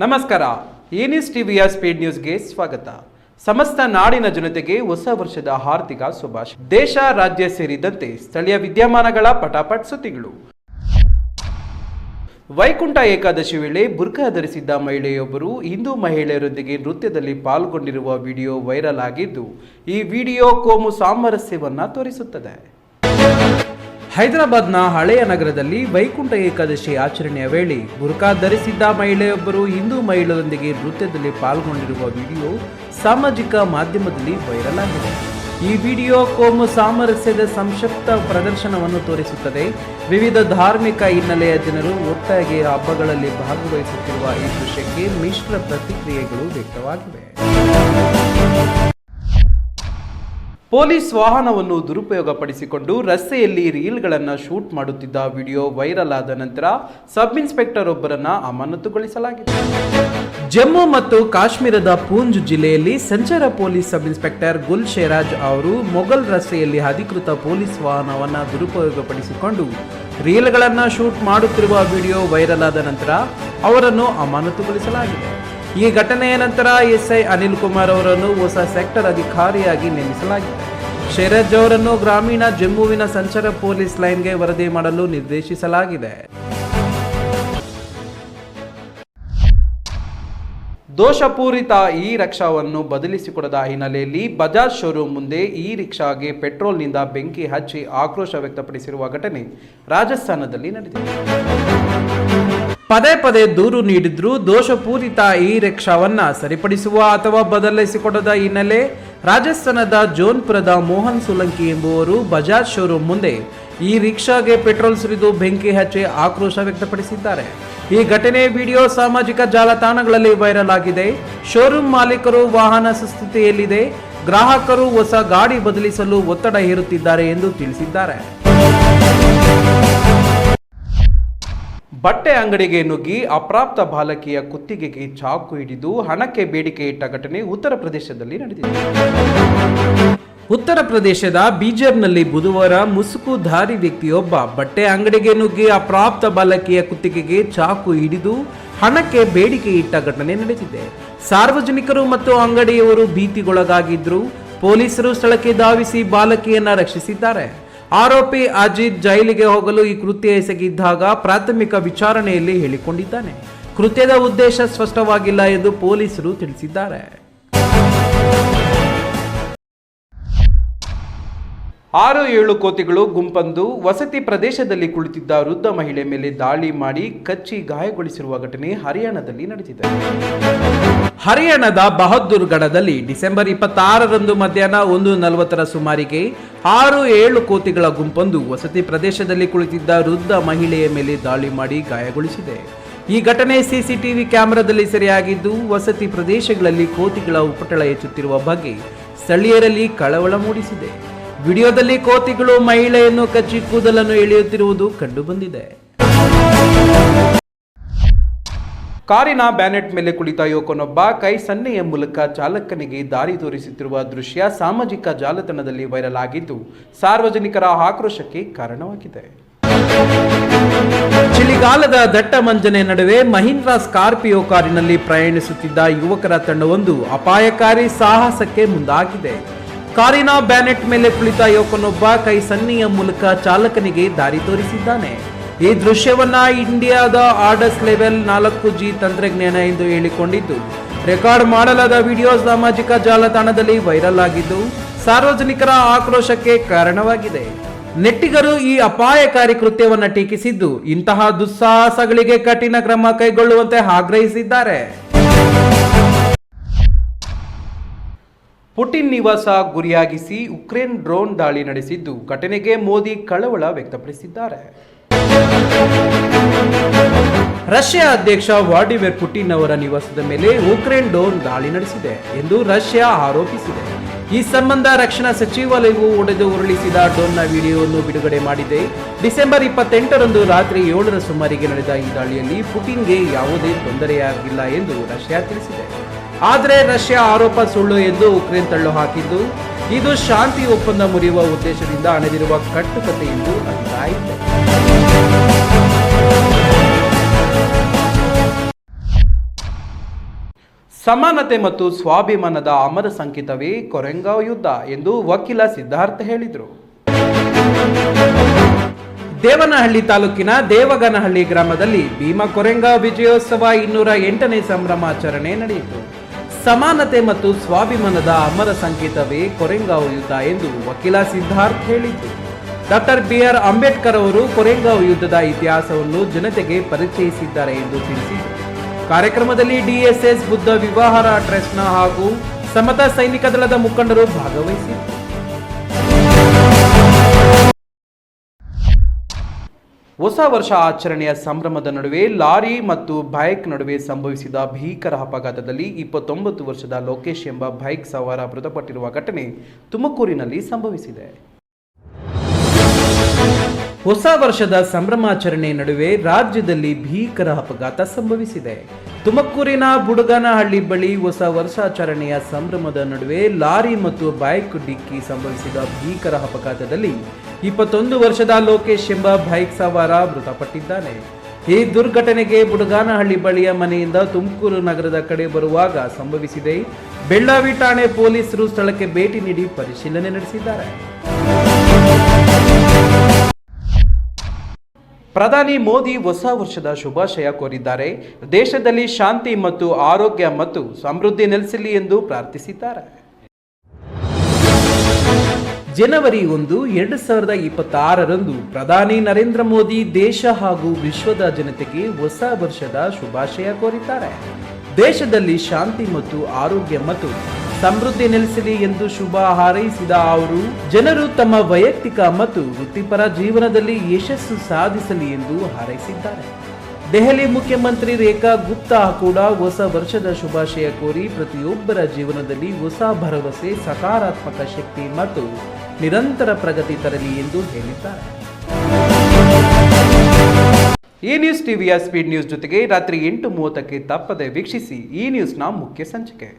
ನಮಸ್ಕಾರ. ಈ ನ್ಯೂಸ್ ಟಿವಿಯ ಸ್ಪೀಡ್ ನ್ಯೂಸ್ಗೆ ಸ್ವಾಗತ. ಸಮಸ್ತ ನಾಡಿನ ಜನತೆಗೆ ಹೊಸ ವರ್ಷದ ಹಾರ್ದಿಕ ಶುಭಾಶಯ. ದೇಶ, ರಾಜ್ಯ ಸೇರಿದಂತೆ ಸ್ಥಳೀಯ ವಿದ್ಯಮಾನಗಳ ಪಟಾಪಟ್ ಸುದ್ದಿಗಳು. ವೈಕುಂಠ ಏಕಾದಶಿ ವೇಳೆ ಬುರ್ಖಾ ಧರಿಸಿದ್ದ ಮಹಿಳೆಯೊಬ್ಬರು ಹಿಂದೂ ಮಹಿಳೆಯರೊಂದಿಗೆ ನೃತ್ಯದಲ್ಲಿ ಪಾಲ್ಗೊಂಡಿರುವ ವಿಡಿಯೋ ವೈರಲ್ ಆಗಿದ್ದು, ಈ ವಿಡಿಯೋ ಕೋಮು ಸಾಮರಸ್ಯವನ್ನ ತೋರಿಸುತ್ತದೆ. ಹೈದರಾಬಾದ್ನ ಹಳೆಯ ನಗರದಲ್ಲಿ ವೈಕುಂಠ ಏಕಾದಶಿ ಆಚರಣೆಯ ವೇಳೆ ಬುರ್ಖಾ ಧರಿಸಿದ್ದ ಮಹಿಳೆಯೊಬ್ಬರು ಹಿಂದೂ ಮಹಿಳೆಯರೊಂದಿಗೆ ನೃತ್ಯದಲ್ಲಿ ಪಾಲ್ಗೊಂಡಿರುವ ವಿಡಿಯೋ ಸಾಮಾಜಿಕ ಮಾಧ್ಯಮದಲ್ಲಿ ವೈರಲ್ ಆಗಿದೆ. ಈ ವಿಡಿಯೋ ಕೋಮು ಸಾಮರಸ್ಯದ ಸಂಕ್ಷಿಪ್ತ ಪ್ರದರ್ಶನವನ್ನು ತೋರಿಸುತ್ತದೆ. ವಿವಿಧ ಧಾರ್ಮಿಕ ಹಿನ್ನೆಲೆಯ ಜನರು ಒಟ್ಟಾಗಿ ಹಬ್ಬಗಳಲ್ಲಿ ಭಾಗವಹಿಸುತ್ತಿರುವ ಈ ದೃಶ್ಯಕ್ಕೆ ಮಿಶ್ರ ಪ್ರತಿಕ್ರಿಯೆಗಳು ವ್ಯಕ್ತವಾಗಿವೆ. ಪೊಲೀಸ್ ವಾಹನವನ್ನು ದುರುಪಯೋಗಪಡಿಸಿಕೊಂಡು ರಸ್ತೆಯಲ್ಲಿ ರೀಲ್ಗಳನ್ನು ಶೂಟ್ ಮಾಡುತ್ತಿದ್ದ ವಿಡಿಯೋ ವೈರಲ್ ಆದ ನಂತರ ಸಬ್ ಇನ್ಸ್ಪೆಕ್ಟರ್ ಒಬ್ಬರನ್ನ ಅಮಾನತುಗೊಳಿಸಲಾಗಿದೆ. ಜಮ್ಮು ಮತ್ತು ಕಾಶ್ಮೀರದ ಪೂಂಚ್ ಜಿಲ್ಲೆಯಲ್ಲಿ ಸಂಚಾರ ಪೊಲೀಸ್ ಸಬ್ ಇನ್ಸ್ಪೆಕ್ಟರ್ ಗುಲ್ ಶೇರಾಜ್ ಅವರು ಮೊಘಲ್ ರಸ್ತೆಯಲ್ಲಿ ಅಧಿಕೃತ ಪೊಲೀಸ್ ವಾಹನವನ್ನು ದುರುಪಯೋಗಪಡಿಸಿಕೊಂಡು ರೀಲ್ಗಳನ್ನು ಶೂಟ್ ಮಾಡುತ್ತಿರುವ ವಿಡಿಯೋ ವೈರಲ್ ಆದ ನಂತರ ಅವರನ್ನು ಅಮಾನತುಗೊಳಿಸಲಾಗಿದೆ. ಈ ಘಟನೆಯ ನಂತರ ಎಸ್ಐ ಅನಿಲ್ ಕುಮಾರ್ ಅವರನ್ನು ಹೊಸ ಸೆಕ್ಟರ್ ಅಧಿಕಾರಿಯಾಗಿ ನೇಮಿಸಲಾಗಿದೆ. ಶೇರಾಜ್ ಅವರನ್ನು ಗ್ರಾಮೀಣ ಜಮ್ಮುವಿನ ಸಂಚಾರ ಪೊಲೀಸ್ ಲೈನ್ಗೆ ವರದಿ ಮಾಡಲು ನಿರ್ದೇಶಿಸಲಾಗಿದೆ. ದೋಷಪೂರಿತ ಈ ರಿಕ್ಷಾವನ್ನು ಬದಲಿಸಿಕೊಡದ ಹಿನ್ನೆಲೆಯಲ್ಲಿ ಬಜಾಜ್ ಶೋರೂಮ್ ಮುಂದೆ ಈ ರಿಕ್ಷಾಗೆ ಪೆಟ್ರೋಲ್ನಿಂದ ಬೆಂಕಿ ಹಚ್ಚಿ ಆಕ್ರೋಶ ವ್ಯಕ್ತಪಡಿಸಿರುವ ಘಟನೆ ರಾಜಸ್ಥಾನದಲ್ಲಿ ನಡೆದಿದೆ. ಪದೇ ಪದೇ ದೂರು ನೀಡಿದ್ರೂ ದೋಷಪೂರಿತ ಈ ರಿಕ್ಷಾವನ್ನ ಸರಿಪಡಿಸುವ ಅಥವಾ ಬದಲಿಸಿಕೊಡದ ಹಿನ್ನೆಲೆ ರಾಜಸ್ಥಾನದ ಜೋನ್ಪುರದ ಮೋಹನ್ ಸೋಲಂಕಿ ಎಂಬುವರು ಬಜಾಜ್ ಶೋರೂಮ್ ಮುಂದೆ ಈ ರಿಕ್ಷಾಗೆ ಪೆಟ್ರೋಲ್ ಸುರಿದು ಬೆಂಕಿ ಹಚ್ಚಿ ಆಕ್ರೋಶ ವ್ಯಕ್ತಪಡಿಸಿದ್ದಾರೆ. ಈ ಘಟನೆ ವಿಡಿಯೋ ಸಾಮಾಜಿಕ ಜಾಲತಾಣಗಳಲ್ಲಿ ವೈರಲ್ ಆಗಿದೆ. ಶೋರೂಮ್ ಮಾಲೀಕರು ವಾಹನ ಸುಸ್ಥಿತಿಯಲ್ಲಿದೆ, ಗ್ರಾಹಕರು ಹೊಸ ಗಾಡಿ ಬದಲಿಸಲು ಒತ್ತಡ ಹೇರುತ್ತಿದ್ದಾರೆ ಎಂದು ತಿಳಿಸಿದ್ದಾರೆ. ಬಟ್ಟೆ ಅಂಗಡಿಗೆ ನುಗ್ಗಿ ಅಪ್ರಾಪ್ತ ಬಾಲಕಿಯ ಕುತ್ತಿಗೆಗೆ ಚಾಕು ಹಿಡಿದು ಹಣಕ್ಕೆ ಬೇಡಿಕೆ ಇಟ್ಟ ಘಟನೆ ಉತ್ತರ ಪ್ರದೇಶದಲ್ಲಿ ನಡೆದಿದೆ. ಉತ್ತರ ಪ್ರದೇಶದ ಬೀಜರ್ನಲ್ಲಿ ಬುಧವಾರ ಮುಸುಕುಧಾರಿ ವ್ಯಕ್ತಿಯೊಬ್ಬ ಬಟ್ಟೆ ಅಂಗಡಿಗೆ ನುಗ್ಗಿ ಅಪ್ರಾಪ್ತ ಬಾಲಕಿಯ ಕುತ್ತಿಗೆಗೆ ಚಾಕು ಹಿಡಿದು ಹಣಕ್ಕೆ ಬೇಡಿಕೆ ಇಟ್ಟ ಘಟನೆ ನಡೆದಿದೆ. ಸಾರ್ವಜನಿಕರು ಮತ್ತು ಅಂಗಡಿಯವರು ಭೀತಿಗೊಳಗಾಗಿದ್ರು. ಪೊಲೀಸರು ಸ್ಥಳಕ್ಕೆ ಧಾವಿಸಿ ಬಾಲಕಿಯನ್ನ ರಕ್ಷಿಸಿದ್ದಾರೆ. ಆರೋಪಿ ಅಜಿತ್ ಜೈಲಿಗೆ ಹೋಗಲು ಈ ಕೃತ್ಯ ಎಸಗಿದ್ದಾಗ ಪ್ರಾಥಮಿಕ ವಿಚಾರಣೆಯಲ್ಲಿ ಹೇಳಿಕೊಂಡಿದ್ದಾನೆ. ಕೃತ್ಯದ ಉದ್ದೇಶ ಸ್ಪಷ್ಟವಾಗಿಲ್ಲ ಎಂದು ಪೊಲೀಸರು ತಿಳಿಸಿದ್ದಾರೆ. 6-7 ಕೋತಿಗಳು ಗುಂಪೊಂದು ವಸತಿ ಪ್ರದೇಶದಲ್ಲಿ ಕುಳಿತಿದ್ದ ವೃದ್ಧ ಮಹಿಳೆ ಮೇಲೆ ದಾಳಿ ಮಾಡಿ ಕಚ್ಚಿ ಗಾಯಗೊಳಿಸಿರುವ ಘಟನೆ ಹರಿಯಾಣದಲ್ಲಿ ನಡೆದಿದೆ. ಹರಿಯಾಣದ ಬಹದ್ದೂರ್ಗಢದಲ್ಲಿ ಡಿಸೆಂಬರ್ 26ರಂದು ಮಧ್ಯಾಹ್ನ 1:40 ಸುಮಾರಿಗೆ 6-7 ಕೋತಿಗಳ ಗುಂಪೊಂದು ವಸತಿ ಪ್ರದೇಶದಲ್ಲಿ ಕುಳಿತಿದ್ದ ವೃದ್ಧ ಮಹಿಳೆಯ ಮೇಲೆ ದಾಳಿ ಮಾಡಿ ಗಾಯಗೊಳಿಸಿದೆ. ಈ ಘಟನೆ ಸಿಸಿಟಿವಿ ಕ್ಯಾಮೆರಾದಲ್ಲಿ ಸೆರೆಯಾಗಿದ್ದು, ವಸತಿ ಪ್ರದೇಶಗಳಲ್ಲಿ ಕೋತಿಗಳ ಉಪಟಳ ಹೆಚ್ಚುತ್ತಿರುವ ಬಗ್ಗೆ ಸ್ಥಳೀಯರಲ್ಲಿ ಕಳವಳ ಮೂಡಿಸಿದೆ. ವಿಡಿಯೋದಲ್ಲಿ ಕೋತಿಗಳು ಮಹಿಳೆಯನ್ನು ಕಚ್ಚಿ ಕೂದಲನ್ನು ಎಳೆಯುತ್ತಿರುವುದು ಕಂಡುಬಂದಿದೆ. ಕಾರಿನ ಬ್ಯಾನೆಟ್ ಮೇಲೆ ಕುಳಿತ ಯುವಕನೊಬ್ಬ ಕೈ ಸನ್ನೆಯ ಮೂಲಕ ಚಾಲಕನಿಗೆ ದಾರಿ ತೋರಿಸುತ್ತಿರುವ ದೃಶ್ಯ ಸಾಮಾಜಿಕ ಜಾಲತಾಣದಲ್ಲಿ ವೈರಲ್ ಆಗಿದ್ದು, ಸಾರ್ವಜನಿಕರ ಆಕ್ರೋಶಕ್ಕೆ ಕಾರಣವಾಗಿದೆ. ಚಳಿಗಾಲದ ದಟ್ಟ ಮಂಜನೆ ನಡುವೆ ಮಹೀಂದ್ರಾ ಸ್ಕಾರ್ಪಿಯೋ ಕಾರಿನಲ್ಲಿ ಪ್ರಯಾಣಿಸುತ್ತಿದ್ದ ಯುವಕರ ತಂಡವೊಂದು ಅಪಾಯಕಾರಿ ಸಾಹಸಕ್ಕೆ ಮುಂದಾಗಿದೆ. ಕಾರಿನ ಬ್ಯಾನೆಟ್ ಮೇಲೆ ಕುಳಿತ ಯುವಕನೊಬ್ಬ ಕೈ ಸನ್ನೆಯ ಮೂಲಕ ಚಾಲಕನಿಗೆ ದಾರಿ ತೋರಿಸಿದ್ದಾನೆ. ಈ ದೃಶ್ಯವನ್ನ ಇಂಡಿಯಾದ ಆರ್ಡಸ್ ಲೆವೆಲ್ 4G ತಂತ್ರಜ್ಞಾನ ಎಂದು ಹೇಳಿಕೊಂಡಿದ್ದು, ರೆಕಾರ್ಡ್ ಮಾಡಲಾದ ವಿಡಿಯೋ ಸಾಮಾಜಿಕ ಜಾಲತಾಣದಲ್ಲಿ ವೈರಲ್ ಆಗಿದ್ದು, ಸಾರ್ವಜನಿಕರ ಆಕ್ರೋಶಕ್ಕೆ ಕಾರಣವಾಗಿದೆ. ನೆಟ್ಟಿಗರು ಈ ಅಪಾಯಕಾರಿ ಕೃತ್ಯವನ್ನ ಟೀಕಿಸಿದ್ದು, ಇಂತಹ ದುಸ್ಸಾಹಸಗಳಿಗೆ ಕಠಿಣ ಕ್ರಮ ಕೈಗೊಳ್ಳುವಂತೆ ಆಗ್ರಹಿಸಿದ್ದಾರೆ. ಪುಟಿನ್ ನಿವಾಸ ಗುರಿಯಾಗಿಸಿ ಉಕ್ರೇನ್ ಡ್ರೋನ್ ದಾಳಿ ನಡೆಸಿದ್ದು, ಘಟನೆಗೆ ಮೋದಿ ಕಳವಳ ವ್ಯಕ್ತಪಡಿಸಿದ್ದಾರೆ. ರಷ್ಯಾ ಅಧ್ಯಕ್ಷ ವ್ಲಾಡಿಮಿರ್ ಪುಟಿನ್ ಅವರ ನಿವಾಸದ ಮೇಲೆ ಉಕ್ರೇನ್ ಡ್ರೋನ್ ದಾಳಿ ನಡೆಸಿದೆ ಎಂದು ರಷ್ಯಾ ಆರೋಪಿಸಿದೆ. ಈ ಸಂಬಂಧ ರಕ್ಷಣಾ ಸಚಿವಾಲಯವು ಒಡೆದು ಉರುಳಿಸಿದ ಡ್ರೋನ್ನ ವಿಡಿಯೋವನ್ನು ಬಿಡುಗಡೆ ಮಾಡಿದೆ. ಡಿಸೆಂಬರ್ 28ರಂದು ರಾತ್ರಿ 7ರ ಸುಮಾರಿಗೆ ನಡೆದ ಈ ದಾಳಿಯಲ್ಲಿ ಪುಟಿನ್ಗೆ ಯಾವುದೇ ತೊಂದರೆಯಾಗಿಲ್ಲ ಎಂದು ರಷ್ಯಾ ತಿಳಿಸಿದೆ. ಆದರೆ ರಷ್ಯಾ ಆರೋಪ ಸುಳ್ಳು ಎಂದು ಉಕ್ರೇನ್ ತಳ್ಳು ಹಾಕಿದ್ದು, ಇದು ಶಾಂತಿ ಒಪ್ಪಂದ ಮುರಿಯುವ ಉದ್ದೇಶದಿಂದ ಅಣೆದಿರುವ ಕಟ್ಟುಕತೆ ಎಂದು ಅಭಿಪ್ರಾಯವಿದೆ. ಸಮಾನತೆ ಮತ್ತು ಸ್ವಾಭಿಮಾನದ ಅಮರ ಸಂಕೇತವೇ ಕೊರೆಂಗಾವ್ ಯುದ್ಧ ಎಂದು ವಕೀಲ ಸಿದ್ಧಾರ್ಥ ಹೇಳಿದರು. ದೇವನಹಳ್ಳಿ ತಾಲೂಕಿನ ದೇವಗನಹಳ್ಳಿ ಗ್ರಾಮದಲ್ಲಿ ಭೀಮಾ ಕೊರೆಂಗಾವ್ ವಿಜಯೋತ್ಸವ 208ನೇ ಸಂಭ್ರಮಾಚರಣೆ ನಡೆಯಿತು. ಸಮಾನತೆ ಮತ್ತು ಸ್ವಾಭಿಮಾನದ ಅಮರ ಸಂಕೇತವೇ ಕೊರೆಂಗಾವ್ ಯುದ್ಧ ಎಂದು ವಕೀಲ ಸಿದ್ಧಾರ್ಥ ಹೇಳಿದ್ದು. ಡಾಕ್ಟರ್ BR ಅಂಬೇಡ್ಕರ್ ಅವರು ಕೊರೆಂಗಾವ್ ಯುದ್ಧದ ಇತಿಹಾಸವನ್ನು ಜನತೆಗೆ ಪರಿಚಯಿಸಿದ್ದಾರೆ ಎಂದು ತಿಳಿಸಿದರು. ಕಾರ್ಯಕ್ರಮದಲ್ಲಿ DSS ಬುದ್ಧ ವಿವಾಹರ ಟ್ರಸ್ಟ್ನ ಹಾಗೂ ಸಮತಾ ಸೈನಿಕ ದಳದ ಮುಖಂಡರು ಭಾಗವಹಿಸಿದ್ದರು. ಹೊಸ ವರ್ಷ ಆಚರಣೆಯ ಸಂಭ್ರಮದ ನಡುವೆ ಲಾರಿ ಮತ್ತು ಬೈಕ್ ನಡುವೆ ಸಂಭವಿಸಿದ ಭೀಕರ ಅಪಘಾತದಲ್ಲಿ 29 ವರ್ಷದ ಲೋಕೇಶ್ ಎಂಬ ಬೈಕ್ ಸವಾರ ಮೃತಪಟ್ಟಿರುವ ಘಟನೆ ತುಮಕೂರಿನಲ್ಲಿ ಸಂಭವಿಸಿದೆ. ಹೊಸ ವರ್ಷದ ಸಂಭ್ರಮಾಚರಣೆ ನಡುವೆ ರಾಜ್ಯದಲ್ಲಿ ಭೀಕರ ಅಪಘಾತ ಸಂಭವಿಸಿದೆ. ತುಮಕೂರಿನ ಬುಡಗನಹಳ್ಳಿ ಬಳಿ ಹೊಸ ವರ್ಷಾಚರಣೆಯ ಸಂಭ್ರಮದ ನಡುವೆ ಲಾರಿ ಮತ್ತು ಬೈಕ್ ಡಿಕ್ಕಿ ಸಂಭವಿಸಿದ ಭೀಕರ ಅಪಘಾತದಲ್ಲಿ 21 ವರ್ಷದ ಲೋಕೇಶ್ ಎಂಬ ಬೈಕ್ ಸವಾರ ಮೃತಪಟ್ಟಿದ್ದಾನೆ. ಈ ದುರ್ಘಟನೆಗೆ ಬುಡಗನಹಳ್ಳಿ ಬಳಿಯ ಮನೆಯಿಂದ ತುಮಕೂರು ನಗರದ ಕಡೆ ಬರುವಾಗ ಸಂಭವಿಸಿದೆ. ಬೆಳ್ಳಾವಿ ಠಾಣೆ ಪೊಲೀಸರು ಸ್ಥಳಕ್ಕೆ ಭೇಟಿ ನೀಡಿ ಪರಿಶೀಲನೆ ನಡೆಸಿದ್ದಾರೆ. ಪ್ರಧಾನಿ ಮೋದಿ ಹೊಸ ವರ್ಷದ ಶುಭಾಶಯ ಕೋರಿದ್ದಾರೆ. ದೇಶದಲ್ಲಿ ಶಾಂತಿ ಮತ್ತು ಆರೋಗ್ಯ ಮತ್ತು ಸಮೃದ್ಧಿ ನೆಲೆಸಲಿ ಎಂದು ಪ್ರಾರ್ಥಿಸಿದ್ದಾರೆ. ಜನವರಿ 1, 2026ರಂದು ಪ್ರಧಾನಿ ನರೇಂದ್ರ ಮೋದಿ ದೇಶ ಹಾಗೂ ವಿಶ್ವದ ಜನತೆಗೆ ಹೊಸ ವರ್ಷದ ಶುಭಾಶಯ ಕೋರಿದ್ದಾರೆ. ದೇಶದಲ್ಲಿ ಶಾಂತಿ ಮತ್ತು ಆರೋಗ್ಯ ಮತ್ತು ಸಮೃದ್ಧಿ ನೆಲೆಸಲಿ ಎಂದು ಶುಭ ಹಾರೈಸಿದ ಅವರು ಜನರು ತಮ್ಮ ವೈಯಕ್ತಿಕ ಮತ್ತು ವೃತ್ತಿಪರ ಜೀವನದಲ್ಲಿ ಯಶಸ್ಸು ಸಾಧಿಸಲಿ ಎಂದು ಹಾರೈಸಿದ್ದಾರೆ. ದೆಹಲಿ ಮುಖ್ಯಮಂತ್ರಿ ರೇಖಾ ಗುಪ್ತಾ ಕೂಡ ಹೊಸ ವರ್ಷದ ಶುಭಾಶಯ ಕೋರಿ ಪ್ರತಿಯೊಬ್ಬರ ಜೀವನದಲ್ಲಿ ಹೊಸ ಭರವಸೆ, ಸಕಾರಾತ್ಮಕ ಶಕ್ತಿ ಮತ್ತು ನಿರಂತರ ಪ್ರಗತಿ ತರಲಿ ಎಂದು ಹೇಳಿದ್ದಾರೆ. ಈ ನ್ಯೂಸ್ ಟಿವಿಯ ಸ್ಪೀಡ್ ನ್ಯೂಸ್ ಜೊತೆಗೆ ರಾತ್ರಿ 8:30ಕ್ಕೆ ತಪ್ಪದೆ ವೀಕ್ಷಿಸಿ. ಈ ನ್ಯೂಸ್ನ ಮುಖ್ಯ ಸಂಚಿಕೆ.